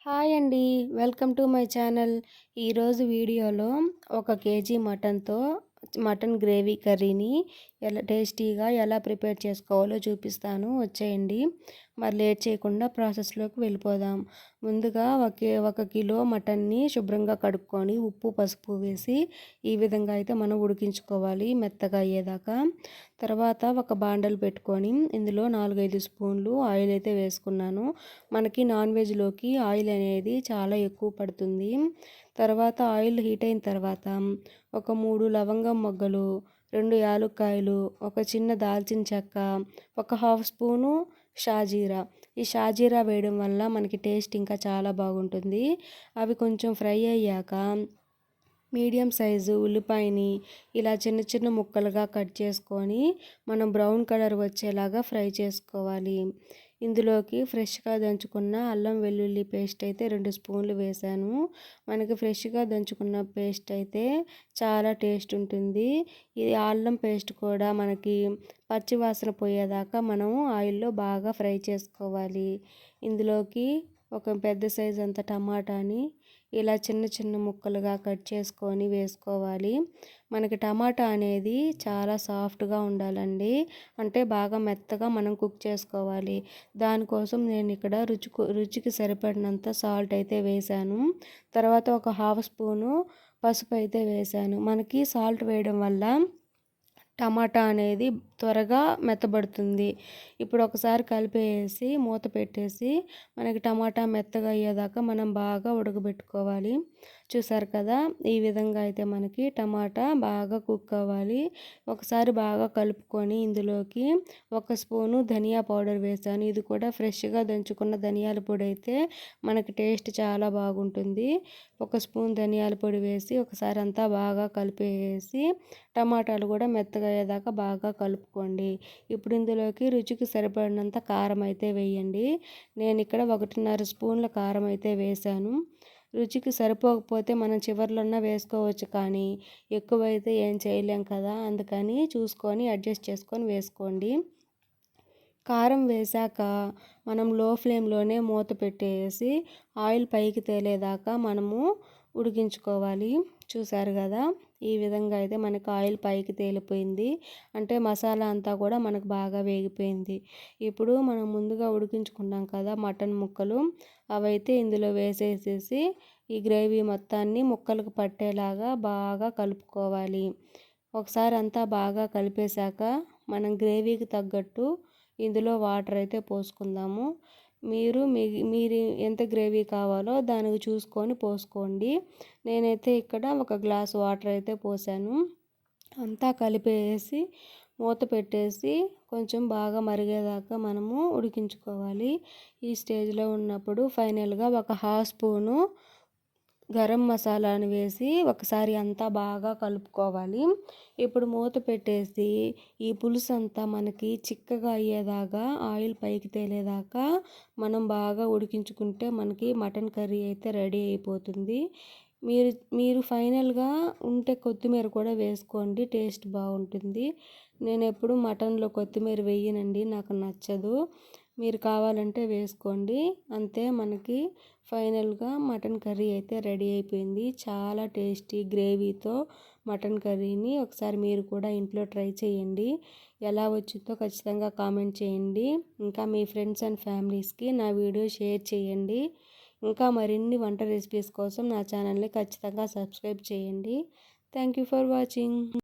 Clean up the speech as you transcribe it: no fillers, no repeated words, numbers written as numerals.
Hi అండి. Welcome to my channel. ఈరోజు వీడియోలో 1 కేజీ మటన్ గ్రేవీ కర్రీని టేస్టీగా ఎలా ప్రిపేర్ చేసుకోవాలో చూపిస్తాను. వచ్చేయండి. మరి లేట్ చేయకుండా ప్రాసెస్లోకి వెళ్ళిపోదాం. ముందుగా 1 కిలో మటన్ని శుభ్రంగా కడుక్కొని ఉప్పు, పసుపు వేసి ఈ విధంగా అయితే మనం ఉడికించుకోవాలి మెత్తగా అయ్యేదాకా. తర్వాత ఒక బాండలు పెట్టుకొని ఇందులో 4-5 స్పూన్లు ఆయిల్ అయితే వేసుకున్నాను. మనకి నాన్ వెజ్లోకి ఆయిల్ అనేది చాలా ఎక్కువ పడుతుంది. తర్వాత ఆయిల్ హీట్ అయిన తర్వాత ఒక 3 లవంగం మొగ్గలు, 2 యాలుక్కాయలు, ఒక చిన్న దాల్చిన చెక్క, ఒక హాఫ్ స్పూను షాజీరా. ఈ షాజీరా వేయడం వల్ల మనకి టేస్ట్ ఇంకా చాలా బాగుంటుంది. అవి కొంచెం ఫ్రై అయ్యాక మీడియం సైజు ఉల్లిపాయని ఇలా చిన్న చిన్న ముక్కలుగా కట్ చేసుకొని మనం బ్రౌన్ కలర్ వచ్చేలాగా ఫ్రై చేసుకోవాలి. ఇందులోకి ఫ్రెష్గా దంచుకున్న అల్లం వెల్లుల్లి పేస్ట్ అయితే 2 స్పూన్లు వేసాను. మనకి ఫ్రెష్గా దంచుకున్న పేస్ట్ అయితే చాలా టేస్ట్ ఉంటుంది. ఈ అల్లం పేస్ట్ కూడా మనకి పచ్చి వాసన పోయేదాకా మనం ఆయిల్లో బాగా ఫ్రై చేసుకోవాలి. ఇందులోకి ఒక పెద్ద సైజు అంత టమాటాని ఇలా చిన్న చిన్న ముక్కలుగా కట్ చేసుకొని వేసుకోవాలి. మనకి టమాటా అనేది చాలా సాఫ్ట్గా ఉండాలండి. అంటే బాగా మెత్తగా మనం కుక్ చేసుకోవాలి. దానికోసం నేను ఇక్కడ రుచికి సరిపడినంత సాల్ట్ అయితే వేసాను. తర్వాత ఒక హాఫ్ స్పూను పసుపు అయితే వేసాను. మనకి సాల్ట్ వేయడం వల్ల టమాటా అనేది త్వరగా మెత్తబడుతుంది. ఇప్పుడు ఒకసారి కలిపేసి మూత పెట్టేసి మనకి టమాటా మెత్తగా అయ్యేదాకా మనం బాగా ఉడకబెట్టుకోవాలి. చూసారు కదా, ఈ విధంగా అయితే మనకి టమాటా బాగా కుక్ అవ్వాలి. ఒకసారి బాగా కలుపుకొని ఇందులోకి 1 స్పూను ధనియా పౌడర్ వేసాను. ఇది కూడా ఫ్రెష్గా దంచుకున్న ధనియాల పొడి అయితే మనకి టేస్ట్ చాలా బాగుంటుంది. 1 స్పూన్ ధనియాల పొడి వేసి ఒకసారి అంతా బాగా కలిపేసి టమాటాలు కూడా మెత్తగా అయ్యేదాకా బాగా కలుపుకోండి. ఇప్పుడు ఇందులోకి రుచికి సరిపడినంత కారం అయితే వేయండి. నేను ఇక్కడ 1.5 స్పూన్ల కారం అయితే వేసాను. రుచికి సరిపోకపోతే మనం చివర్లోనే వేసుకోవచ్చు, కానీ ఎక్కువైతే ఏం చేయలేం కదా, అందుకని చూసుకొని అడ్జస్ట్ చేసుకొని వేసుకోండి. కారం వేశాక మనం లో ఫ్లేమ్లోనే మూత పెట్టేసి ఆయిల్ పైకి తేలేదాకా మనము ఉడికించుకోవాలి. చూసారు కదా, ఈ విధంగా అయితే మనకు ఆయిల్ పైకి తేలిపోయింది. అంటే మసాలా అంతా కూడా మనకు బాగా వేగిపోయింది. ఇప్పుడు మనం ముందుగా ఉడికించుకున్నాం కదా మటన్ ముక్కలు, అవైతే ఇందులో వేసేసేసి ఈ గ్రేవీ మొత్తాన్ని ముక్కలకు పట్టేలాగా బాగా కలుపుకోవాలి. ఒకసారి అంతా బాగా కలిపేశాక మనం గ్రేవీకి తగ్గట్టు ఇందులో వాటర్ అయితే పోసుకుందాము. మీరు ఎంత గ్రేవీ కావాలో దానికి చూసుకొని పోసుకోండి. నేనైతే ఇక్కడ 1 గ్లాస్ వాటర్ అయితే పోసాను. అంతా కలిపేసి మూత పెట్టేసి కొంచెం బాగా మరిగేదాకా మనము ఉడికించుకోవాలి. ఈ స్టేజ్లో ఉన్నప్పుడు ఫైనల్గా ఒక హాఫ్ స్పూను గరం మసాలాను వేసి ఒకసారి అంతా బాగా కలుపుకోవాలి. ఇప్పుడు మూత పెట్టేసి ఈ పులుసు అంతా మనకి చిక్కగా అయ్యేదాకా ఆయిల్ పైకి తేలేదాకా మనం బాగా ఉడికించుకుంటే మనకి మటన్ కర్రీ అయితే రెడీ అయిపోతుంది. మీరు ఫైనల్గా ఉంటే కొత్తిమీర కూడా వేసుకోండి, టేస్ట్ బాగుంటుంది. నేను ఎప్పుడు మటన్లో కొత్తిమీర వేయనండి, నాకు నచ్చదు. మీరు కావాలంటే వేసుకోండి. అంతే, మనకి ఫైనల్గా మటన్ కర్రీ అయితే రెడీ అయిపోయింది. చాలా టేస్టీ గ్రేవీతో మటన్ కర్రీని ఒకసారి మీరు కూడా ఇంట్లో ట్రై చేయండి. ఎలా వచ్చిందో ఖచ్చితంగా కామెంట్ చేయండి. ఇంకా మీ ఫ్రెండ్స్ అండ్ ఫ్యామిలీస్కి నా వీడియో షేర్ చేయండి. ఇంకా మరిన్ని వంట రెసిపీస్ కోసం నా ఛానల్ని ఖచ్చితంగా సబ్స్క్రైబ్ చేయండి. Thank you for watching.